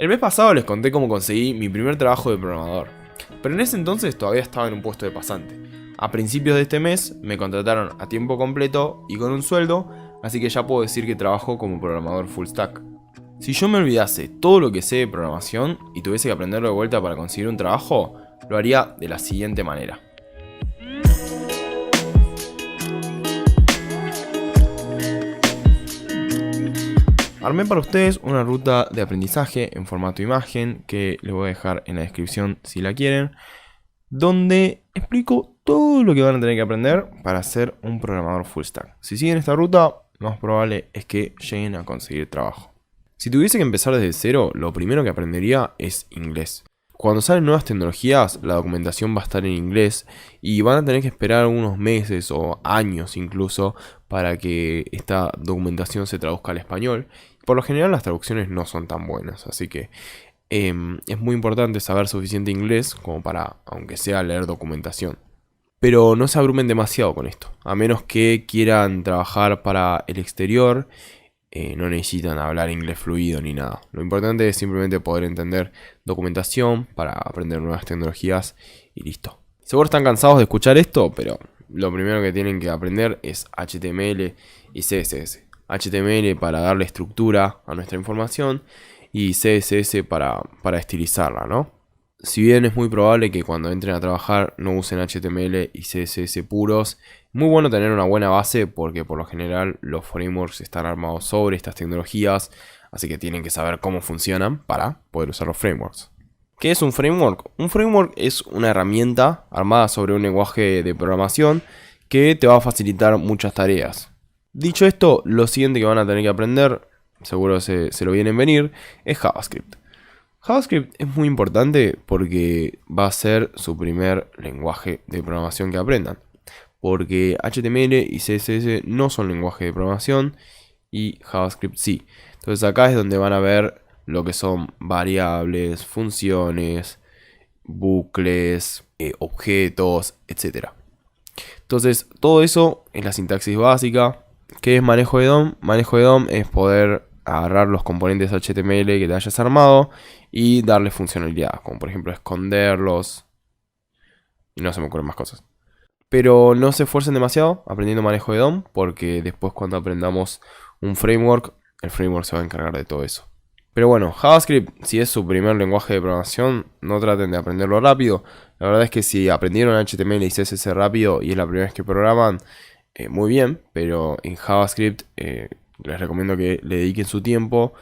El mes pasado les conté cómo conseguí mi primer trabajo de programador, pero en ese entonces todavía estaba en un puesto de pasante. A principios de este mes me contrataron a tiempo completo y con un sueldo, así que ya puedo decir que trabajo como programador full stack. Si yo me olvidase todo lo que sé de programación y tuviese que aprenderlo de vuelta para conseguir un trabajo, lo haría de la siguiente manera. Armé para ustedes una ruta de aprendizaje en formato imagen que les voy a dejar en la descripción si la quieren, donde explico todo lo que van a tener que aprender para ser un programador full stack. Si siguen esta ruta, lo más probable es que lleguen a conseguir trabajo. Si tuviese que empezar desde cero, lo primero que aprendería es inglés. Cuando salen nuevas tecnologías, la documentación va a estar en inglés y van a tener que esperar unos meses o años incluso para que esta documentación se traduzca al español. Por lo general las traducciones no son tan buenas, así que es muy importante saber suficiente inglés como para, aunque sea, leer documentación. Pero no se abrumen demasiado con esto, a menos que quieran trabajar para el exterior. No necesitan hablar inglés fluido ni nada. Lo importante es simplemente poder entender documentación para aprender nuevas tecnologías y listo. Seguro están cansados de escuchar esto, pero lo primero que tienen que aprender es HTML y CSS. HTML para darle estructura a nuestra información y CSS para estilizarla, ¿no? Si bien es muy probable que cuando entren a trabajar no usen HTML y CSS puros, muy bueno tener una buena base porque por lo general los frameworks están armados sobre estas tecnologías, así que tienen que saber cómo funcionan para poder usar los frameworks. ¿Qué es un framework? Un framework es una herramienta armada sobre un lenguaje de programación que te va a facilitar muchas tareas. Dicho esto, lo siguiente que van a tener que aprender, seguro se lo vienen venir, es JavaScript. JavaScript es muy importante porque va a ser su primer lenguaje de programación que aprendan. Porque HTML y CSS no son lenguaje de programación y JavaScript sí. Entonces acá es donde van a ver lo que son variables, funciones, bucles, objetos, etc. Entonces todo eso es la sintaxis básica. ¿Qué es manejo de DOM? Manejo de DOM es poder agarrar los componentes HTML que te hayas armado y darle funcionalidad, como por ejemplo esconderlos, y no se me ocurren más cosas. Pero no se esfuercen demasiado aprendiendo manejo de DOM, porque después cuando aprendamos un framework, el framework se va a encargar de todo eso. Pero bueno, JavaScript, si es su primer lenguaje de programación, no traten de aprenderlo rápido. La verdad es que si aprendieron HTML y CSS rápido y es la primera vez que programan, muy bien, pero en JavaScript les recomiendo que le dediquen su tiempo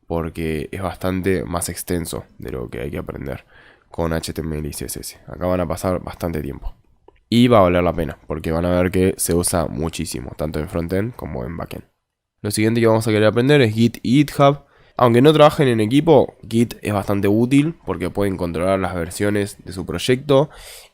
porque es bastante más extenso de lo que hay que aprender con HTML y CSS. Acá van a pasar bastante tiempo. Y va a valer la pena, porque van a ver que se usa muchísimo, tanto en frontend como en backend. Lo siguiente que vamos a querer aprender es Git y GitHub. Aunque no trabajen en equipo, Git es bastante útil porque pueden controlar las versiones de su proyecto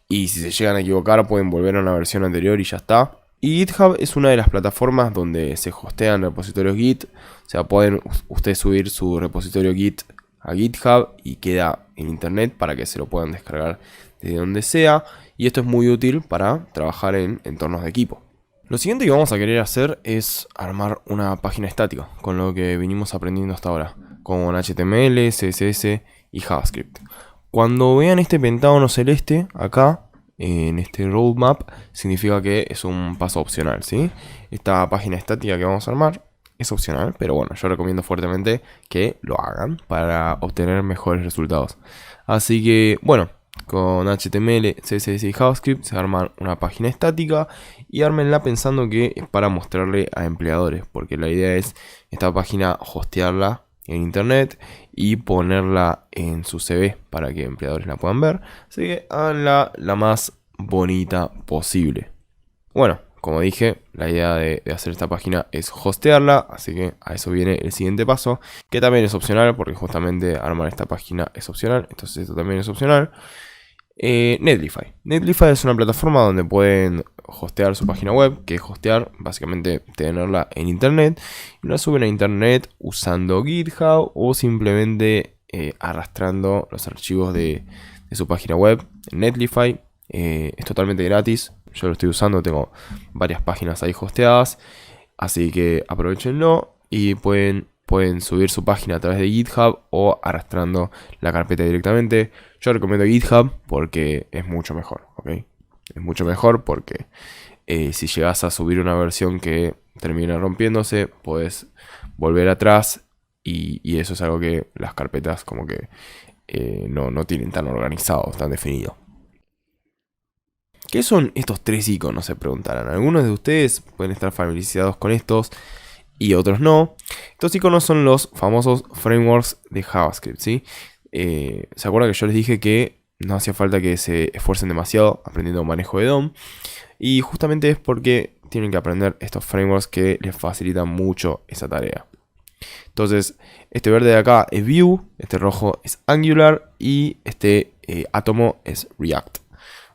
y si se llegan a equivocar pueden volver a una versión anterior y ya está. Y GitHub es una de las plataformas donde se hostean repositorios Git. O sea, pueden ustedes subir su repositorio Git a GitHub y queda en internet para que se lo puedan descargar desde donde sea. Y esto es muy útil para trabajar en entornos de equipo. Lo siguiente que vamos a querer hacer es armar una página estática, con lo que vinimos aprendiendo hasta ahora, con HTML, CSS y JavaScript. Cuando vean este pentágono celeste acá, en este roadmap, significa que es un paso opcional, ¿sí? Esta página estática que vamos a armar es opcional, pero bueno, yo recomiendo fuertemente que lo hagan para obtener mejores resultados. Así que, bueno, con HTML, CSS y JavaScript se arman una página estática y ármenla pensando que es para mostrarle a empleadores, porque la idea es esta página hostearla en internet y ponerla en su CV para que empleadores la puedan ver. Así que háganla la más bonita posible. Bueno, como dije, la idea de hacer esta página es hostearla, así que a eso viene el siguiente paso, que también es opcional, porque justamente armar esta página es opcional, entonces esto también es opcional. Netlify. Netlify es una plataforma donde pueden hostear su página web, que es hostear, básicamente tenerla en internet, y la suben a internet usando GitHub o simplemente arrastrando los archivos de su página web. Netlify es totalmente gratis, yo lo estoy usando, tengo varias páginas ahí hosteadas, así que aprovechenlo y pueden pueden subir su página a través de GitHub o arrastrando la carpeta directamente. Yo recomiendo GitHub porque es mucho mejor, ¿ok? Es mucho mejor porque si llegas a subir una versión que termina rompiéndose, puedes volver atrás y eso es algo que las carpetas como que no tienen tan organizado, tan definido. ¿Qué son estos 3 iconos? Se preguntarán. Algunos de ustedes pueden estar familiarizados con estos y otros no. Estos iconos son los famosos frameworks de JavaScript, ¿sí? ¿Se acuerdan que yo les dije que no hacía falta que se esfuercen demasiado aprendiendo manejo de DOM? Y justamente es porque tienen que aprender estos frameworks que les facilitan mucho esa tarea. Entonces, este verde de acá es Vue, este rojo es Angular y este átomo es React.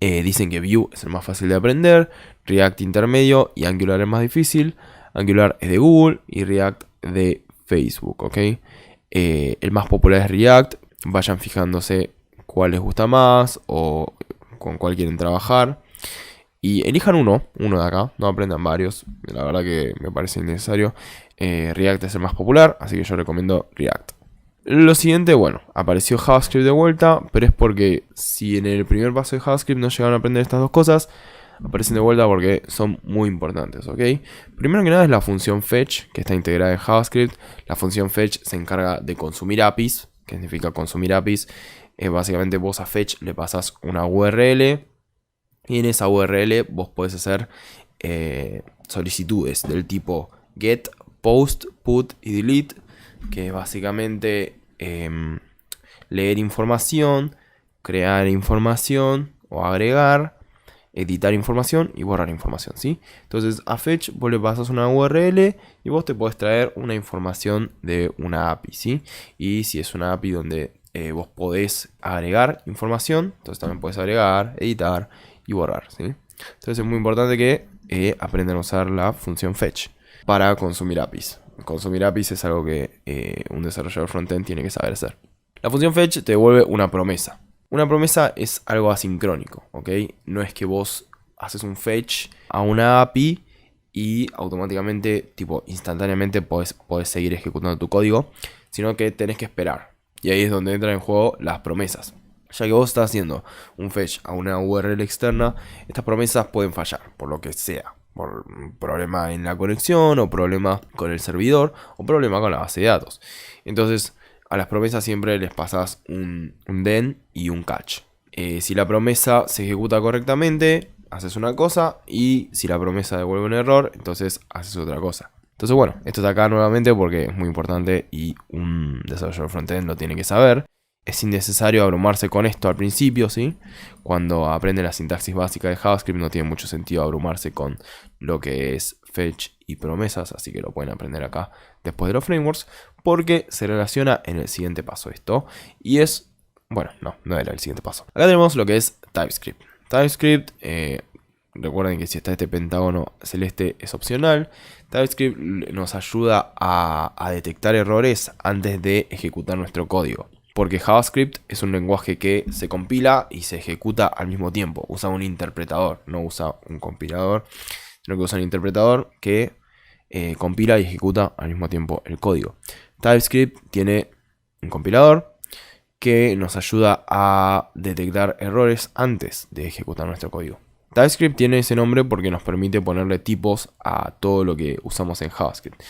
Dicen que Vue es el más fácil de aprender, React intermedio y Angular es más difícil. Angular es de Google y React de Facebook, ¿ok? El más popular es React. Vayan fijándose cuál les gusta más o con cuál quieren trabajar. Y elijan uno de acá, no aprendan varios. La verdad que me parece innecesario. React es el más popular, así que yo recomiendo React. Lo siguiente, bueno, apareció JavaScript de vuelta, pero es porque si en el primer paso de JavaScript no llegaron a aprender estas dos cosas, aparecen de vuelta porque son muy importantes, ¿ok? Primero que nada es la función fetch, que está integrada en JavaScript. La función fetch se encarga de consumir APIs. ¿Qué significa consumir APIs? Básicamente vos a fetch le pasas una URL y en esa URL vos podés hacer solicitudes del tipo get, post, put y delete, que es básicamente leer información, crear información o agregar, editar información y borrar información, ¿sí? Entonces a fetch vos le pasas una URL y vos te podés traer una información de una API, ¿sí? Y si es una API donde vos podés agregar información, entonces también podés agregar, editar y borrar, ¿sí? Entonces es muy importante que aprendan a usar la función fetch para consumir APIs. Consumir APIs es algo que un desarrollador frontend tiene que saber hacer. La función fetch te devuelve una promesa. Una promesa es algo asincrónico, ¿ok? No es que vos haces un fetch a una API y automáticamente, tipo, instantáneamente podés seguir ejecutando tu código, sino que tenés que esperar. Y ahí es donde entran en juego las promesas. Ya que vos estás haciendo un fetch a una URL externa, estas promesas pueden fallar, por lo que sea. Por un problema en la conexión, o problema con el servidor, o problema con la base de datos. Entonces, a las promesas siempre les pasas un then y un catch. Si la promesa se ejecuta correctamente, haces una cosa, y si la promesa devuelve un error, entonces haces otra cosa. Entonces, bueno, esto está acá nuevamente porque es muy importante y un desarrollador frontend lo tiene que saber. Es innecesario abrumarse con esto al principio, ¿sí? Cuando aprenden la sintaxis básica de JavaScript no tiene mucho sentido abrumarse con lo que es fetch y promesas, así que lo pueden aprender acá después de los frameworks, porque se relaciona en el siguiente paso esto, y es, bueno, no era el siguiente paso. Acá tenemos lo que es TypeScript. TypeScript, recuerden que si está este pentágono celeste es opcional. TypeScript nos ayuda a detectar errores antes de ejecutar nuestro código. Porque JavaScript es un lenguaje que se compila y se ejecuta al mismo tiempo. Usa un interpretador, no usa un compilador, sino que usa un interpretador que compila y ejecuta al mismo tiempo el código. TypeScript tiene un compilador que nos ayuda a detectar errores antes de ejecutar nuestro código. TypeScript tiene ese nombre porque nos permite ponerle tipos a todo lo que usamos en JavaScript.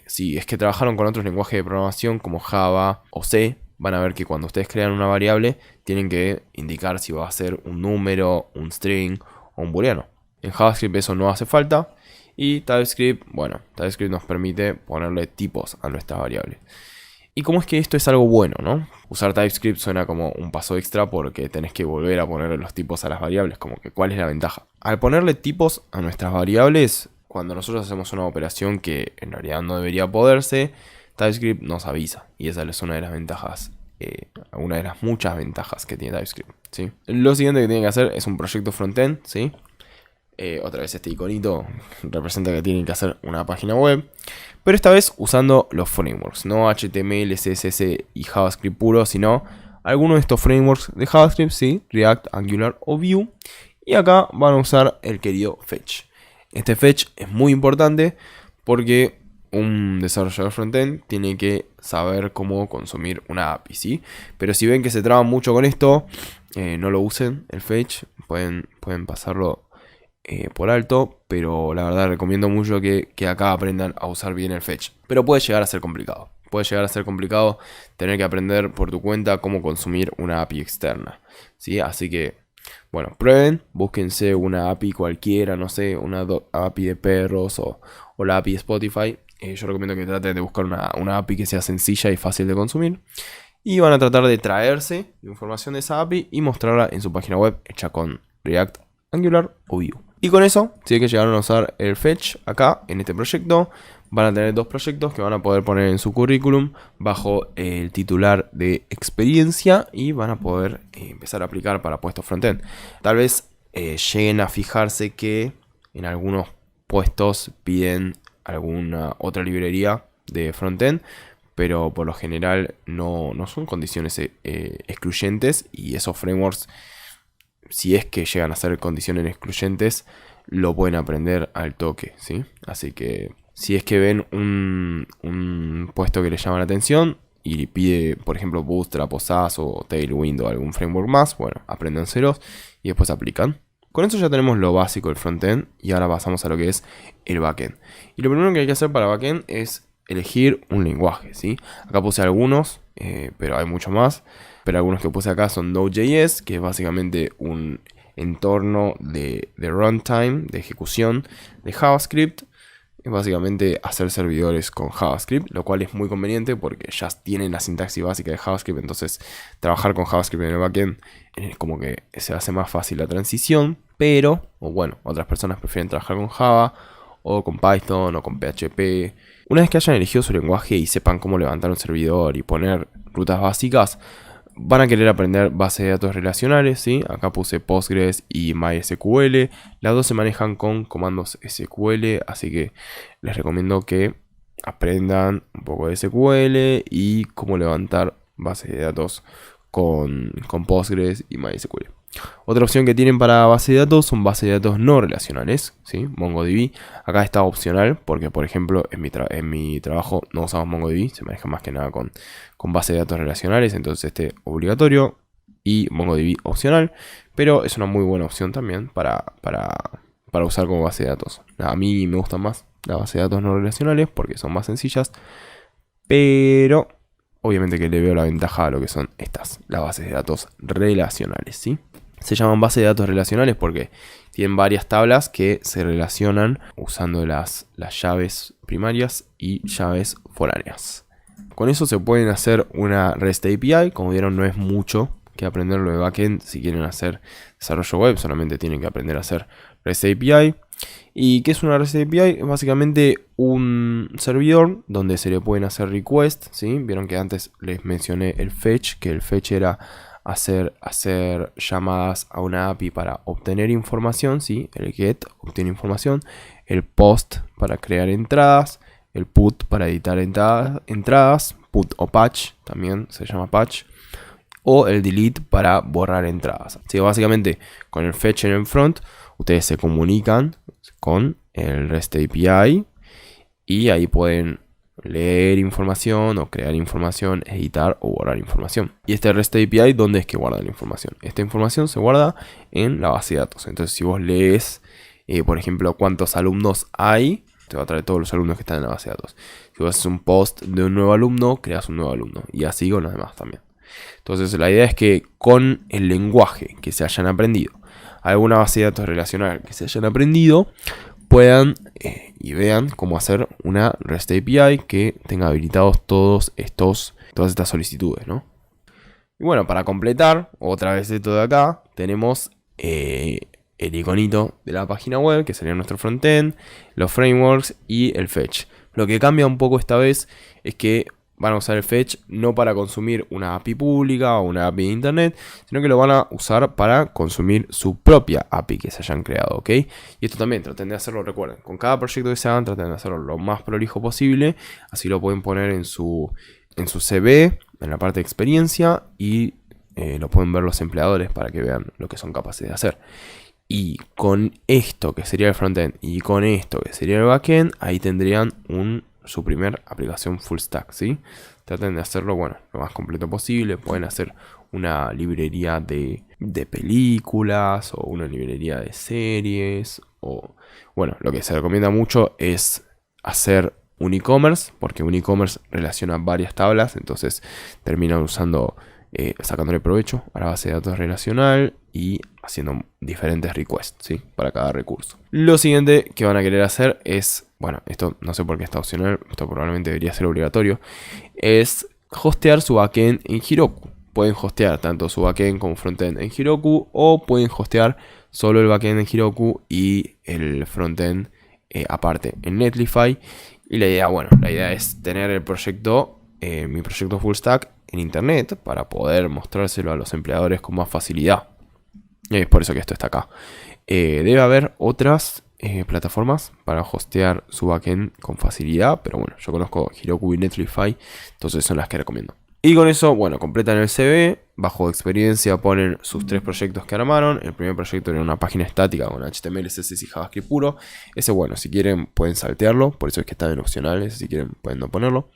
Si es que trabajaron con otros lenguajes de programación como Java o C, van a ver que cuando ustedes crean una variable tienen que indicar si va a ser un número, un string o un booleano. En JavaScript eso no hace falta y TypeScript nos permite ponerle tipos a nuestras variables. ¿Y cómo es que esto es algo bueno, no? Usar TypeScript suena como un paso extra porque tenés que volver a ponerle los tipos a las variables, como que ¿cuál es la ventaja? Al ponerle tipos a nuestras variables, cuando nosotros hacemos una operación que en realidad no debería poderse, TypeScript nos avisa, y esa es una de las ventajas, una de las muchas ventajas que tiene TypeScript, ¿sí? Lo siguiente que tienen que hacer es un proyecto frontend, ¿sí? Otra vez este iconito representa que tienen que hacer una página web, pero esta vez usando los frameworks, no HTML, CSS y JavaScript puro, sino algunos de estos frameworks de JavaScript, ¿sí? React, Angular o Vue, y acá van a usar el querido fetch. Este fetch es muy importante porque un desarrollador frontend tiene que saber cómo consumir una API, ¿sí? Pero si ven que se traban mucho con esto, no lo usen, el fetch, pueden pasarlo por alto, pero la verdad recomiendo mucho que acá aprendan a usar bien el fetch. Pero puede llegar a ser complicado. Puede llegar a ser complicado tener que aprender por tu cuenta cómo consumir una API externa, ¿sí? Así que, bueno, prueben, búsquense una API cualquiera, no sé, una API de perros o la API de Spotify. Yo recomiendo que traten de buscar una API que sea sencilla y fácil de consumir. Y van a tratar de traerse información de esa API y mostrarla en su página web hecha con React, Angular o Vue. Y con eso, si es que llegaron a usar el fetch acá en este proyecto, van a tener 2 proyectos que van a poder poner en su currículum bajo el titular de experiencia y van a poder empezar a aplicar para puestos frontend. Tal vez lleguen a fijarse que en algunos puestos piden alguna otra librería de frontend, pero por lo general no son condiciones excluyentes, y esos frameworks, si es que llegan a ser condiciones excluyentes, lo pueden aprender al toque, ¿sí? Así que si es que ven un puesto que les llama la atención y pide, por ejemplo, Bootstrap o SAS o Tailwind o algún framework más, bueno, apréndanselos y después aplican. Con eso ya tenemos lo básico del frontend y ahora pasamos a lo que es el backend. Y lo primero que hay que hacer para backend es elegir un lenguaje, ¿sí? Acá puse algunos, pero hay mucho más. Pero algunos que puse acá son Node.js, que es básicamente un entorno de runtime, de ejecución de JavaScript. Es básicamente hacer servidores con JavaScript, lo cual es muy conveniente porque ya tienen la sintaxis básica de JavaScript. Entonces trabajar con JavaScript en el backend es como que se hace más fácil la transición. Pero, o bueno, otras personas prefieren trabajar con Java o con Python o con PHP. Una vez que hayan elegido su lenguaje y sepan cómo levantar un servidor y poner rutas básicas, van a querer aprender bases de datos relacionales, ¿sí? Acá puse Postgres y MySQL. Las dos se manejan con comandos SQL, así que les recomiendo que aprendan un poco de SQL y cómo levantar bases de datos con Postgres y MySQL. Otra opción que tienen para base de datos son bases de datos no relacionales, ¿sí? MongoDB. Acá está opcional porque, por ejemplo, en mi trabajo no usamos MongoDB, se maneja más que nada con bases de datos relacionales, entonces este obligatorio y MongoDB opcional, pero es una muy buena opción también para usar como base de datos. A mí me gustan más las bases de datos no relacionales porque son más sencillas, pero obviamente que le veo la ventaja a lo que son las bases de datos relacionales, ¿sí? Se llaman bases de datos relacionales porque tienen varias tablas que se relacionan usando las llaves primarias y llaves foráneas. Con eso se pueden hacer una REST API. Como vieron, no es mucho que aprenderlo de backend. Si quieren hacer desarrollo web, solamente tienen que aprender a hacer REST API. ¿Y qué es una REST API? Es básicamente un servidor donde se le pueden hacer requests, ¿sí? Vieron que antes les mencioné el fetch, que el fetch era hacer llamadas a una API para obtener información, ¿sí? El get obtiene información, el post para crear entradas, el put para editar entradas, put o patch, también se llama patch, o el delete para borrar entradas. ¿Sí? Básicamente con el fetch en el front ustedes se comunican con el REST API y ahí pueden leer información o crear información, editar o borrar información. Y este REST API, ¿dónde es que guarda la información? Esta información se guarda en la base de datos. Entonces, si vos lees, por ejemplo, cuántos alumnos hay, te va a traer todos los alumnos que están en la base de datos. Si vos haces un post de un nuevo alumno, creas un nuevo alumno. Y así con los demás también. Entonces, la idea es que con el lenguaje que se hayan aprendido, alguna base de datos relacional que se hayan aprendido, puedan y vean cómo hacer una REST API que tenga habilitados todas estas solicitudes, ¿no? Y bueno, para completar, otra vez esto de acá, tenemos el iconito de la página web, que sería nuestro frontend, los frameworks y el fetch. Lo que cambia un poco esta vez es que van a usar el fetch no para consumir una API pública o una API de internet, sino que lo van a usar para consumir su propia API que se hayan creado, ¿ok? Y esto también traten de hacerlo, recuerden, con cada proyecto que se hagan traten de hacerlo lo más prolijo posible, así lo pueden poner en su CV, en la parte de experiencia, y lo pueden ver los empleadores para que vean lo que son capaces de hacer. Y con esto que sería el frontend y con esto que sería el backend, ahí tendrían un su primer aplicación full stack, ¿sí? Traten de hacerlo, bueno, lo más completo posible. Pueden hacer una librería de películas o una librería de series. O, bueno, lo que se recomienda mucho es hacer un e-commerce, porque un e-commerce relaciona varias tablas, entonces terminan usando, sacándole provecho a la base de datos relacional y haciendo diferentes requests, ¿sí? Para cada recurso. Lo siguiente que van a querer hacer es, bueno, esto no sé por qué está opcional, esto probablemente debería ser obligatorio, es hostear su backend en Heroku. Pueden hostear tanto su backend como frontend en Heroku, o pueden hostear solo el backend en Heroku y el frontend aparte en Netlify. Y la idea es tener el proyecto, mi proyecto full stack en internet para poder mostrárselo a los empleadores con más facilidad. Y es por eso que esto está acá. Debe haber otras plataformas para hostear su backend con facilidad, pero bueno, yo conozco Heroku y Netlify, entonces son las que recomiendo. Y con eso, bueno, completan el CV, bajo experiencia ponen sus 3 proyectos que armaron. El primer proyecto era una página estática con HTML, CSS y JavaScript puro. Ese, bueno, si quieren pueden saltearlo, por eso es que está en opcionales, si quieren pueden no ponerlo.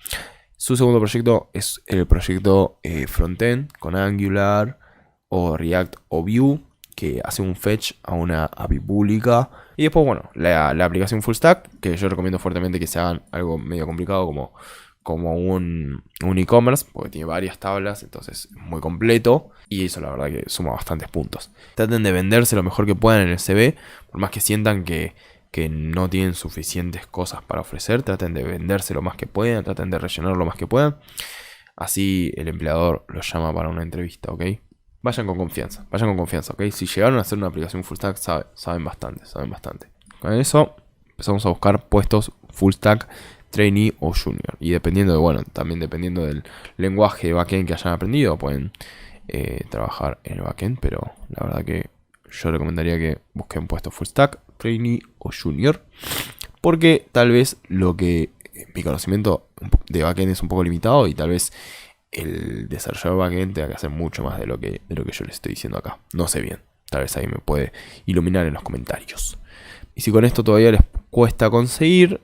Su segundo proyecto es el proyecto frontend con Angular o React o Vue, que hace un fetch a una API pública. Y después, bueno, la aplicación full stack, que yo recomiendo fuertemente que se hagan algo medio complicado como un e-commerce, porque tiene varias tablas, entonces es muy completo. Y eso la verdad que suma bastantes puntos. Traten de venderse lo mejor que puedan en el CV, por más que sientan que no tienen suficientes cosas para ofrecer. Traten de venderse lo más que puedan, traten de rellenar lo más que puedan. Así el empleador los llama para una entrevista, ¿ok? Vayan con confianza, ¿ok? Si llegaron a hacer una aplicación full stack, saben bastante. Con eso empezamos a buscar puestos full stack, trainee o junior. Y también dependiendo del lenguaje de backend que hayan aprendido, pueden trabajar en el backend. Pero la verdad que yo recomendaría que busquen puestos full stack, trainee o junior. Porque tal vez mi conocimiento de backend es un poco limitado y tal vez el desarrollador backend tenga que hacer mucho más de lo que yo les estoy diciendo acá. No sé bien. Tal vez ahí me puede iluminar en los comentarios. Y si con esto todavía les cuesta conseguir,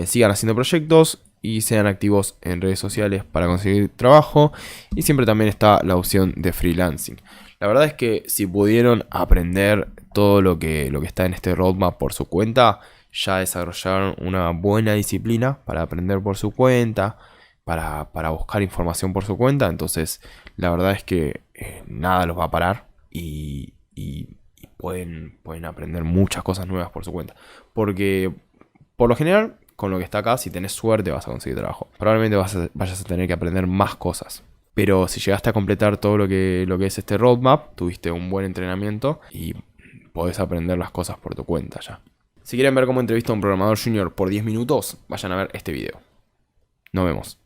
sigan haciendo proyectos y sean activos en redes sociales para conseguir trabajo. Y siempre también está la opción de freelancing. La verdad es que si pudieron aprender todo lo que está en este roadmap por su cuenta, ya desarrollaron una buena disciplina para aprender por su cuenta, para buscar información por su cuenta. Entonces la verdad es que nada los va a parar y pueden aprender muchas cosas nuevas por su cuenta. Porque por lo general, con lo que está acá, si tenés suerte vas a conseguir trabajo. Probablemente vayas a tener que aprender más cosas. Pero si llegaste a completar todo lo que es este roadmap, tuviste un buen entrenamiento y podés aprender las cosas por tu cuenta ya. Si quieren ver cómo entrevista a un programador junior por 10 minutos, vayan a ver este video. Nos vemos.